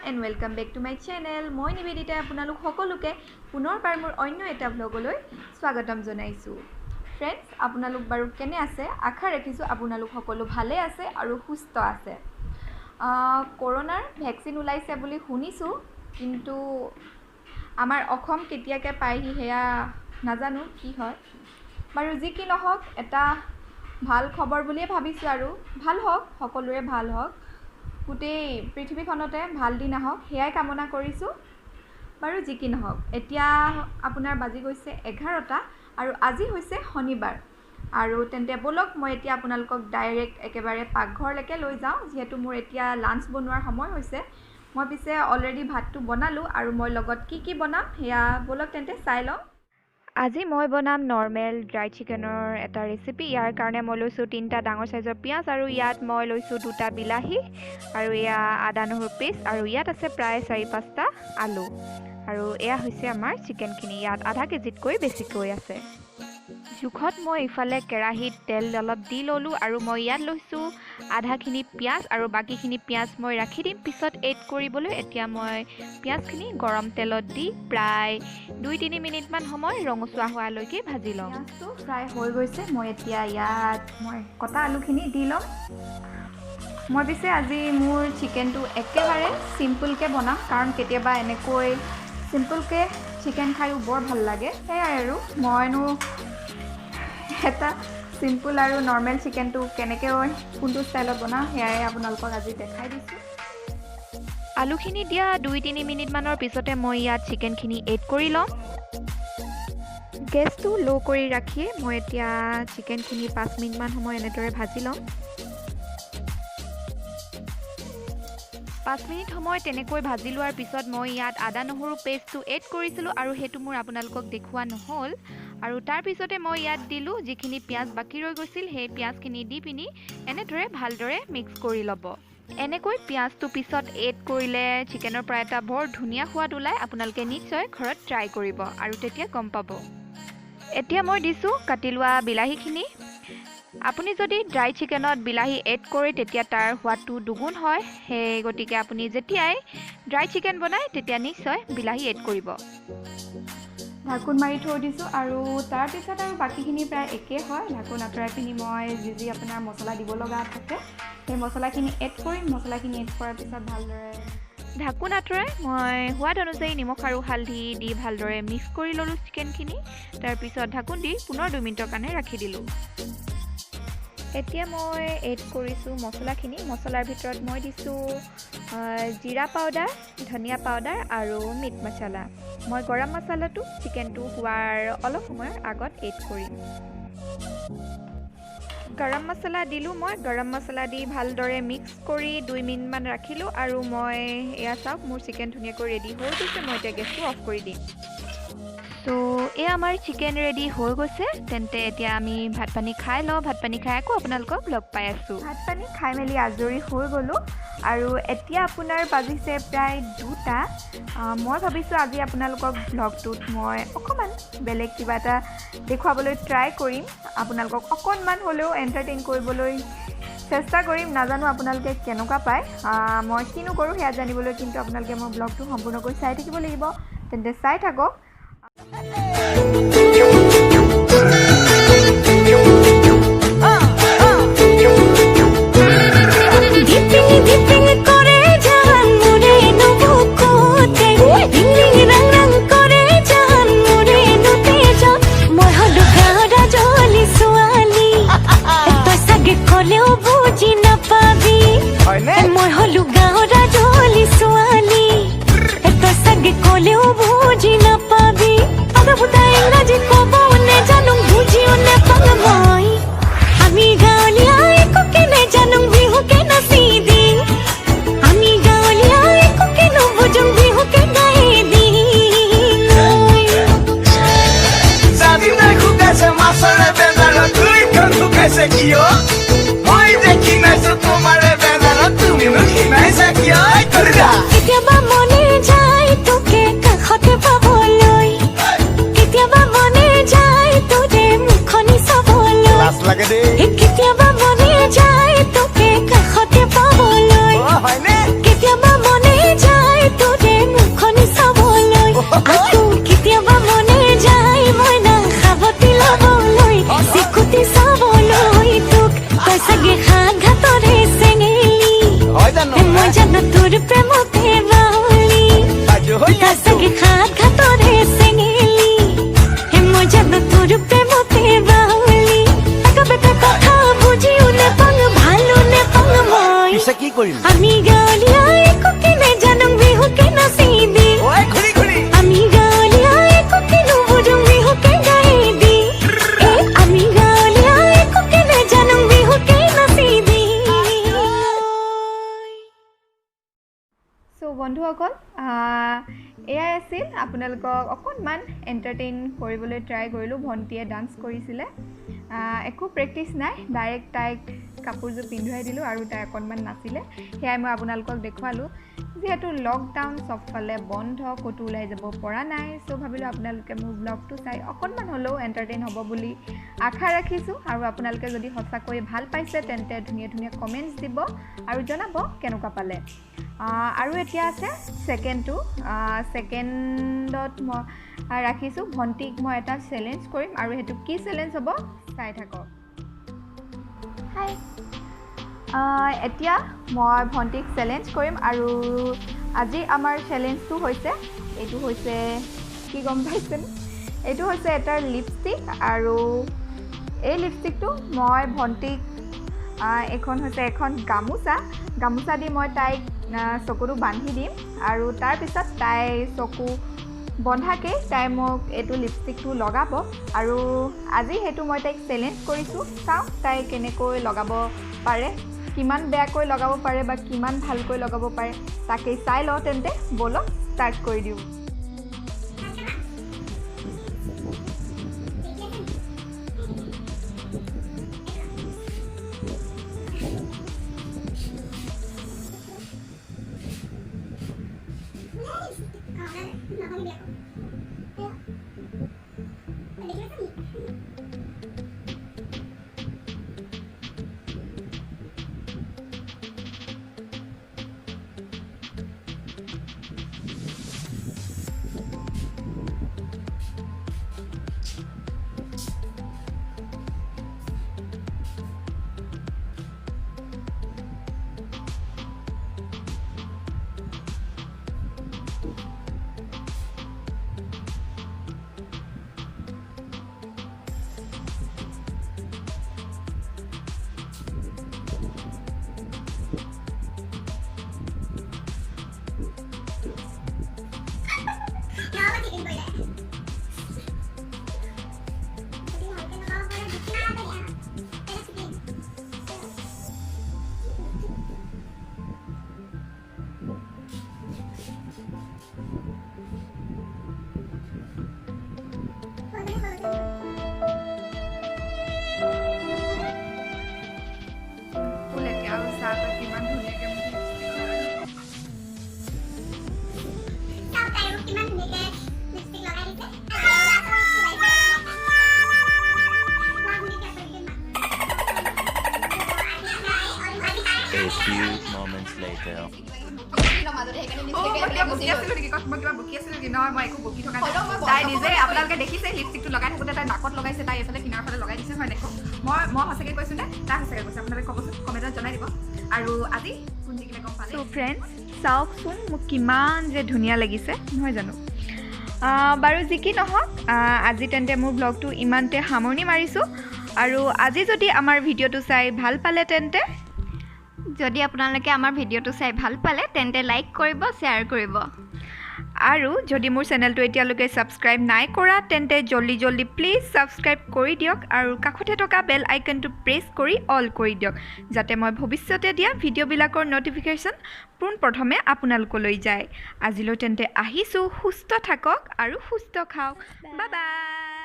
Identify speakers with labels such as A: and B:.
A: and welcome back to my channel. মই নিবেদিতা আপোনালোক সকলোকে পুনৰবাৰ মোৰ অন্য এটা ব্লগলৈ স্বাগতম জনাইছো। ফ্ৰেণ্ডছ, আপোনালোক বাৰু কেনে আছে? আশা ৰাখিছো আপোনালোক সকলো ভালে আছে আৰু সুস্থ আছে। কৰোনাৰ ভ্যাকচিন ওলাইছে বুলি শুনিছো, কিন্তু আমাৰ অসম কেতিয়াকে পাইহি হেয়া নাজানো কি হয়। বাৰু যি কি নহওক, এটা ভাল খবৰ বুলিয়ে ভাবিছো আৰু ভাল হওক, সকলোৰে ভাল হওক, গোটেই পৃথিৱীখনতে ভাল দিন আহক হেয়াই কামনা কৰিছো। বাৰু যি কি নহওক, এতিয়া আপোনাৰ বাজি গৈছে 11টা আৰু আজি হৈছে শনিবাৰ। আৰু তেন্তে বলক মই এতিয়া আপোনালোকক ডাইৰেক্ট একেবাৰে পাকঘৰলৈকে লৈ যাওঁ, যিহেতু মোৰ এতিয়া লাঞ্চ বনোৱাৰ সময় হৈছে। মই পিছে অলৰেডি ভাতটো বনালোঁ আৰু মই লগত কি বনাম হেয়া বলক তেন্তে চাই লওঁ। আজি মই বনাম নৰ্মেল ড্ৰাই চিকেনৰ এটা ৰেচিপি। ইয়াৰ কাৰণে মই লৈছোঁ 3টা ডাঙৰ সাইজৰ পিঁয়াজ আৰু ইয়াত মই লৈছোঁ 2টা বিলাহী আৰু এয়া আদা নহৰু পেষ্ট আৰু ইয়াত আছে প্ৰায় 4-5টা আলু। আৰু এয়া হৈছে আমাৰ চিকেনখিনি, ইয়াত আধা কেজিতকৈ বেছিকৈ আছে। জোখত মই ইফালে কেৰাহীত তেল অলপ দি ল'লোঁ আৰু মই ইয়াত লৈছোঁ আধাখিনি পিঁয়াজ আৰু বাকীখিনি পিঁয়াজ মই ৰাখি দিম পিছত এড কৰিবলৈ। এতিয়া মই পিঁয়াজখিনি গৰম তেলত দি প্ৰায় 2-3 মিনিটমান সময় ৰঙচুৱা হোৱালৈকে ভাজি ল'ম। পিঁয়াজটো ফ্ৰাই হৈ গৈছে, মই এতিয়া ইয়াত মই কটা আলুখিনি দি ল'ম। মই পিছে আজি মোৰ চিকেনটো একেবাৰে চিম্পলকৈ বনাম, কাৰণ কেতিয়াবা এনেকৈ চিম্পলকৈ চিকেন খায়ো বৰ ভাল লাগে। সেয়াই আৰু মইনো এটা চিম্পল আৰু নৰ্মেল চিকেনটো কেনেকৈ কোনটো ষ্টাইলত বনাওঁ সেয়াই আপোনালোকক আজি দেখাই দিছোঁ। আলুখিনি দিয়া 2-3 মিনিটমানৰ পিছতে মই ইয়াত চিকেনখিনি এড কৰি ল'ম। গেছটো ল' কৰি ৰাখিয়ে মই এতিয়া চিকেনখিনি 5 মিনিটমান সময় এনেদৰে ভাজি ল'ম। 5 মিনিট সময় তেনেকৈ ভাজি লোৱাৰ পিছত মই ইয়াত আদা নহৰু পেষ্টটো এড কৰিছিলোঁ আৰু সেইটো মোৰ আপোনালোকক দেখুওৱা নহ'ল। আৰু তাৰপিছতে মই ইয়াত দিলোঁ যিখিনি পিঁয়াজ বাকী ৰৈ গৈছিল, সেই পিঁয়াজখিনি দি পিনি এনেদৰে ভালদৰে মিক্স কৰি ল'ব। এনেকৈ পিঁয়াজটো পিছত এড কৰিলে চিকেনৰ পৰা এটা বৰ ধুনীয়া সোৱাদ ওলায়। আপোনালোকে নিশ্চয় ঘৰত ট্ৰাই কৰিব আৰু তেতিয়া গম পাব। এতিয়া মই দিছোঁ কাটি লোৱা বিলাহীখিনি। আপুনি যদি ড্ৰাই চিকেনত বিলাহী এড কৰে তেতিয়া তাৰ সোৱাদটো দুগুণ হয়। সেই গতিকে আপুনি যেতিয়াই ড্ৰাই চিকেন বনায় তেতিয়া নিশ্চয় বিলাহী এড কৰিব। ঢাকোন মাৰি থৈ দিছোঁ আৰু তাৰপিছত আৰু বাকীখিনি প্ৰায় একেই হয়। ঢাকোন আঁতৰাই পিনি মই যি আপোনাৰ মছলা দিব লগা থাকে সেই মছলাখিনি এড কৰিম। মছলাখিনি এড কৰাৰ পিছত ভালদৰে ঢাকোন আঁতৰাই মই সোৱাদ অনুযায়ী নিমখ আৰু হালধি দি ভালদৰে মিক্স কৰি ল'লোঁ চিকেনখিনি। তাৰপিছত ঢাকোন দি পুনৰ 2 মিনিটৰ কাৰণে ৰাখি দিলোঁ। এতিয়া মই এড কৰিছোঁ মছলাখিনি। মছলাৰ ভিতৰত মই দিছোঁ জিৰা পাউডাৰ, ধনিয়া পাউডাৰ আৰু মিট মছলা। মই গৰম মছলাটো চিকেনটো হোৱাৰ অলপ সময়ৰ আগত এড কৰিম। গৰম মছলা দিলোঁ। মই গৰম মছলা দি ভালদৰে মিক্স কৰি 2 মিনিটমান ৰাখিলোঁ আৰু মই এয়া চাওক মোৰ চিকেন ধুনীয়াকৈ ৰেডি হৈ গৈছে। মই এতিয়া গেছটো অফ কৰি দিম। তো এয়া আমাৰ চিকেন ৰেডি হৈ গৈছে। তেন্তে এতিয়া আমি ভাত পানী খাই লওঁ। ভাত পানী খাই আকৌ আপোনালোকক লগ পাই আছোঁ। ভাত পানী খাই মেলি আজৰি হৈ গ'লোঁ আৰু এতিয়া আপোনাৰ বাজিছে প্ৰায় 2টা। মই ভাবিছোঁ আজি আপোনালোকক ব্লগটোত মই অকণমান বেলেগ কিবা এটা দেখুৱাবলৈ ট্ৰাই কৰিম। আপোনালোকক অকণমান হ'লেও এণ্টাৰটেইন কৰিবলৈ চেষ্টা কৰিম। নাজানো আপোনালোকে কেনেকুৱা পায়। মই কিনো কৰোঁ সেয়া জানিবলৈ কিন্তু আপোনালোকে মোৰ ব্লগটো সম্পূৰ্ণকৈ চাই থাকিব লাগিব। তেন্তে চাই থাকক।
B: মই হলো গাঁৱৰ ৰাজলি ছোৱালী, এটা চাগে ক'লেও বুজি নাপাবি। আধা ফুটা ইংৰাজী
A: বন্ধুসকল এয়াই আছিল আপোনালোকক অকণমান এণ্টাৰটেইন কৰিবলৈ ট্ৰাই কৰিলোঁ ভণ্টিয়ে ডান্স কৰিছিলে একো প্ৰেক্টিচ নাই ডাইৰেক্ট তাইক কাপোৰযোৰ পিন্ধুৱাই দিলোঁ আৰু তাই অকণমান নাছিলে সেয়াই মই আপোনালোকক দেখুৱালোঁ যিহেতু লকডাউন চবফালে বন্ধ ক'তো ওলাই যাব পৰা নাই চ' ভাবিলোঁ আপোনালোকে মোৰ ব্লগটো চাই অকণমান হ'লেও এণ্টাৰটেইন হ'ব বুলি আশা ৰাখিছোঁ আৰু আপোনালোকে যদি সঁচাকৈ ভাল পাইছে তেন্তে ধুনীয়া ধুনীয়া কমেণ্টছ দিব আৰু জনাব কেনেকুৱা পালে আৰু এতিয়া আছে ছেকেণ্ডত মই ৰাখিছোঁ ভণ্টিক মই এটা চেলেঞ্জ কৰিম আৰু সেইটো কি চেলেঞ্জ হ'ব চাই থাকক হাই এতিয়া মই ভণ্টিক চেলেঞ্জ কৰিম আৰু আজি আমাৰ চেলেঞ্জটো হৈছে এইটো হৈছে কি গম পাইছেনে এইটো হৈছে এটা লিপষ্টিক আৰু এই লিপষ্টিকটো মই ভণ্টিক এখন হৈছে এখন গামোচা দি মই তাইক চকুটো বান্ধি দিম আৰু তাৰপিছত তাই চকু বন্ধাকৈ তাই মোক এইটো লিপষ্টিকটো লগাব আৰু আজি সেইটো মই তাইক চেলেঞ্জ কৰিছোঁ চাওঁ তাই কেনেকৈ লগাব পাৰে কিমান বেয়াকৈ লগাব পাৰে বা কিমান ভালকৈ লগাব পাৰে তাকেই চাই লওঁ তেন্তে ব'লক ষ্টাৰ্ট কৰি দিওঁ
C: A few moments later.
A: তাই নিজে আপোনালোকে দেখিছে লিপষ্টিকটো লগাই থাকোঁতে তাই নাকত লগাইছে তাই এইফালে কিনাৰ ফালে লগাই দিছে হয় দেখোন মই সঁচাকৈ কৈছোঁ নে তাই সঁচাকৈ কৈছে আপোনালোকে ক'বচোন কমেণ্টত জনাই দিব আৰু আজি কোন জিকিলে গম পালে চ' ফ্ৰেণ্ডছ চাওকচোন মোক কিমান যে ধুনীয়া লাগিছে নহয় জানো বাৰু যি কি নহওক আজি তেন্তে মোৰ ব্লগটো ইমানতে সামৰণি মাৰিছোঁ আৰু আজি যদি আমাৰ ভিডিঅ'টো চাই ভাল পালে তেন্তে যদি আপোনালোকে আমাৰ ভিডিঅ'টো চাই ভাল পালে তেন্তে লাইক কৰিব শ্বেয়াৰ কৰিব আৰু যদি মোৰ চেনেলটো এতিয়ালৈকে ছাবস্ক্ৰাইব নাই কৰা তেন্তে জলদি প্লিজ ছাবস্ক্ৰাইব কৰি দিয়ক আৰু কাষতে থকা বেল আইকনটো প্ৰেছ কৰি অল কৰি দিয়ক যাতে মই ভৱিষ্যতে দিয়া ভিডিঅ'বিলাকৰ ন'টিফিকেশ্যন পোনপ্ৰথমে আপোনালোকলৈ যায় আজিলৈ তেন্তে আহিছোঁ সুস্থ থাকক আৰু সুস্থ খাওক বাই বাই